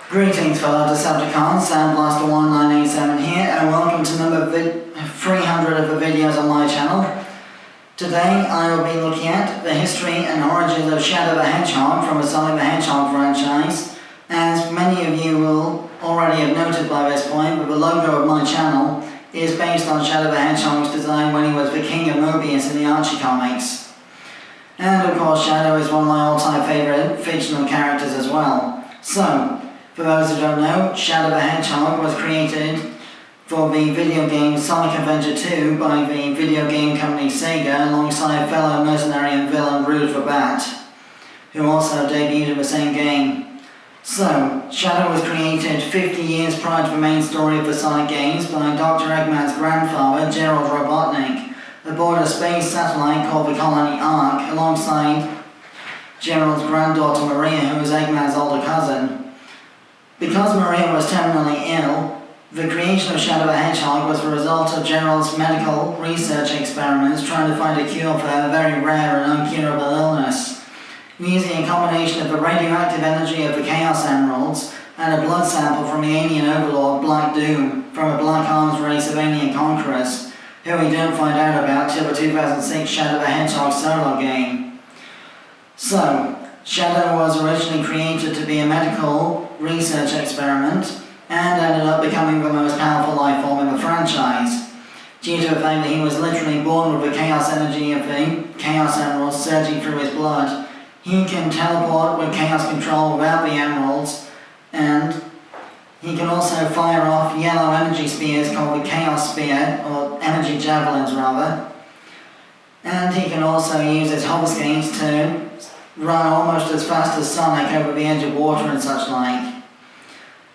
Greetings fellow Decepticons, SoundBlaster1987 here, and welcome to number 300 of the videos on my channel. Today I will be looking at the history and origins of Shadow the Hedgehog from the Sonic the Hedgehog franchise. As many of you will already have noted by this point, but the logo of my channel is based on Shadow the Hedgehog's design when he was the King of Mobius in the Archie comics. And of course Shadow is one of my all-time favourite fictional characters as well. So, for those who don't know, Shadow the Hedgehog was created for the video game Sonic Adventure 2 by the video game company SEGA alongside fellow mercenary and villain Rouge the Bat, who also debuted in the same game. So, Shadow was created 50 years prior to the main story of the Sonic games by Dr. Eggman's grandfather, Gerald Robotnik, aboard a space satellite called the Colony Ark alongside Gerald's granddaughter Maria, who was Eggman's older cousin. Because Maria was terminally ill, the creation of Shadow the Hedgehog was the result of Gerald's medical research experiments trying to find a cure for a very rare and uncurable illness. Using a combination of the radioactive energy of the Chaos Emeralds and a blood sample from the alien overlord Black Doom from a Black Arms race of alien conquerors, who we don't find out about till the 2006 Shadow the Hedgehog solo game. So, Shadow was originally created to be a medical research experiment and ended up becoming the most powerful life form in the franchise, due to the fact that he was literally born with the chaos energy of the Chaos Emeralds surging through his blood. He can teleport with chaos control without the emeralds, and he can also fire off yellow energy spears called the Chaos Spear, or energy javelins rather, and he can also use his hover skates to run almost as fast as Sonic over the edge of water and such like.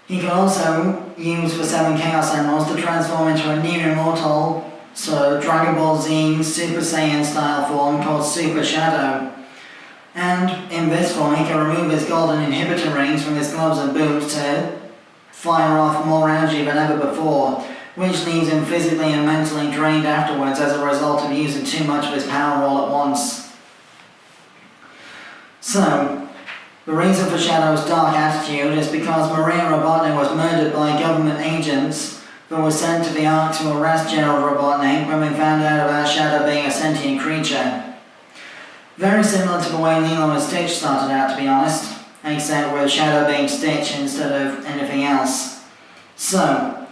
He can also use the 7 Chaos Emeralds to transform into a near immortal, Dragon Ball Z Super Saiyan style form called Super Shadow. And in this form he can remove his golden inhibitor rings from his gloves and boots to fire off more energy than ever before, which leaves him physically and mentally drained afterwards as a result of using too much of his power all at once. So, the reason for Shadow's dark attitude is because Maria Robotnik was murdered by government agents that were sent to the Ark to arrest Gerald Robotnik when they found out about Shadow being a sentient creature. Very similar to the way Lilo and Stitch started out, to be honest, except with Shadow being Stitch instead of anything else. So,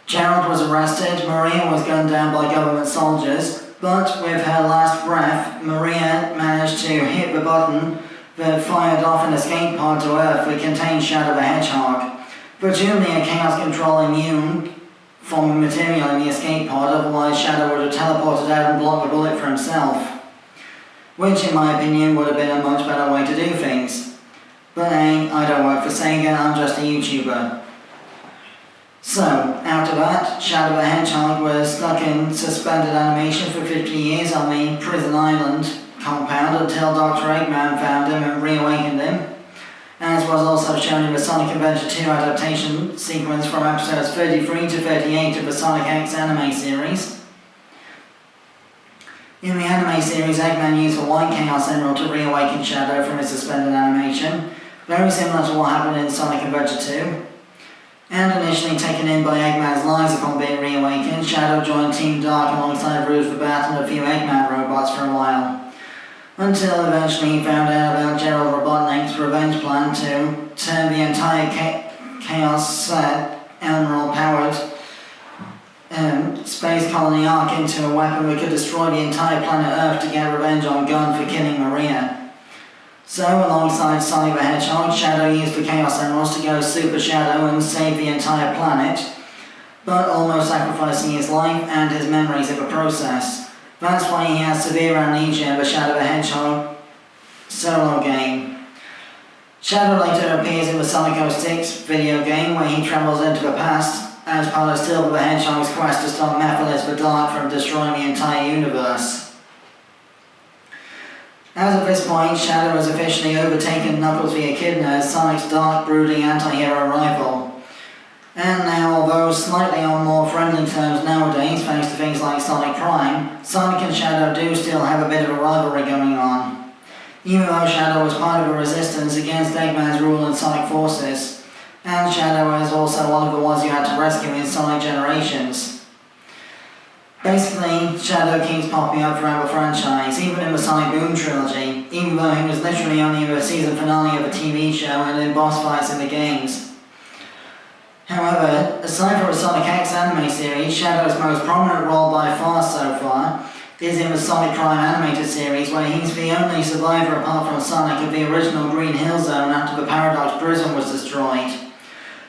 Gerald was arrested, Maria was gunned down by government soldiers, but with her last breath, Maria managed to hit the button that fired off an escape pod to Earth that contained Shadow the Hedgehog, presumably a chaos control immune from the material in the escape pod, otherwise Shadow would have teleported out and blocked the bullet for himself, which in my opinion would have been a much better way to do things. But hey, I don't work for SEGA, I'm just a YouTuber. So, after that, Shadow the Hedgehog was stuck in suspended animation for 50 years on the prison island compound until Dr. Eggman found him and reawakened him, as was also shown in the Sonic Adventure 2 adaptation sequence from episodes 33 to 38 of the Sonic X anime series. In the anime series, Eggman used the White Chaos Emerald to reawaken Shadow from his suspended animation, very similar to what happened in Sonic Adventure 2. And initially taken in by Eggman's lies upon being reawakened, Shadow joined Team Dark alongside Rouge the Bat and a few Eggman robots for a while, until eventually he found out about Gerald Robotnik's revenge plan to turn the entire Chaos Emerald-powered space colony Ark into a weapon that could destroy the entire planet Earth to get revenge on G.U.N for killing Maria. So, alongside Sonic the Hedgehog, Shadow used the Chaos Emeralds to go Super Shadow and save the entire planet, but almost sacrificing his life and his memories in the process. That's why he has severe amnesia in the Shadow the Hedgehog solo game. Shadow later appears in the Sonic 06 video game where he travels into the past as part of Silver the Hedgehog's quest to stop Mephiles the Dark from destroying the entire universe. As of this point, Shadow has officially overtaken Knuckles the Echidna as Sonic's dark, brooding anti-hero rival. And now, although slightly on more friendly terms nowadays thanks to things like Sonic Prime, Sonic and Shadow do still have a bit of a rivalry going on. Even though Shadow was part of a resistance against Eggman's rule and Sonic forces, and Shadow is also one of the ones you had to rescue in Sonic Generations. Basically, Shadow keeps popping up throughout the franchise, even in the Sonic Boom trilogy, even though he was literally only in the season finale of the TV show and in boss fights in the games. However, aside from the Sonic X anime series, Shadow's most prominent role by far so far is in the Sonic Prime animated series, where he's the only survivor apart from Sonic of the original Green Hill Zone after the Paradox Prison was destroyed.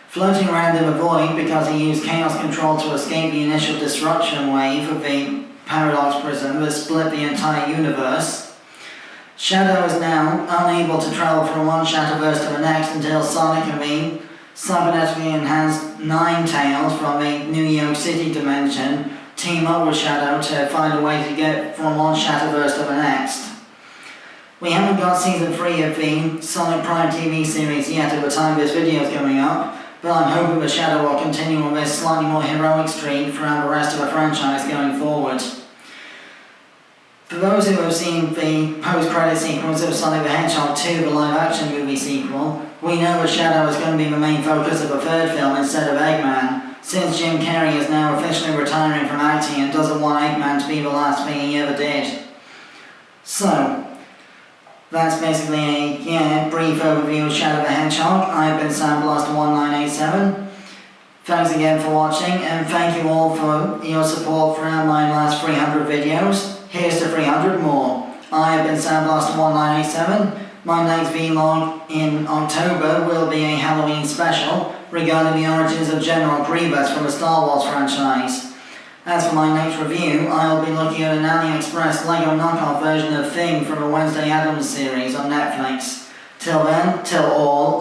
Floating around in the void because he used Chaos Control to escape the initial disruption wave of the Paradox Prison that split the entire universe, Shadow is now unable to travel from one Shadowverse to the next until Sonic and the cybernetically enhanced Ninetales from the New York City dimension team up with Shadow to find a way to get from one Shadowverse to the next. We haven't got Season 3 of the Sonic Prime TV series yet at the time this video is coming up, but I'm hoping the Shadow will continue on this slightly more heroic streak throughout the rest of the franchise going forward. For those who have seen the post-credit sequence of Sonic the Hedgehog 2, the live-action movie sequel, we know that Shadow is going to be the main focus of the third film instead of Eggman, since Jim Carrey is now officially retiring from acting and doesn't want Eggman to be the last thing he ever did. So, that's basically a brief overview of Shadow the Hedgehog. I've been SoundBlaster1987. Thanks again for watching, and thank you all for your support throughout my last 300 videos. Here's to 300 more. I have been SoundBlaster1987. My next vlog in October will be a Halloween special regarding the origins of General Grievous from the Star Wars franchise. As for my next review, I'll be looking at an AliExpress Lego knockoff version of Thing from the Wednesday Addams series on Netflix. Till then, till all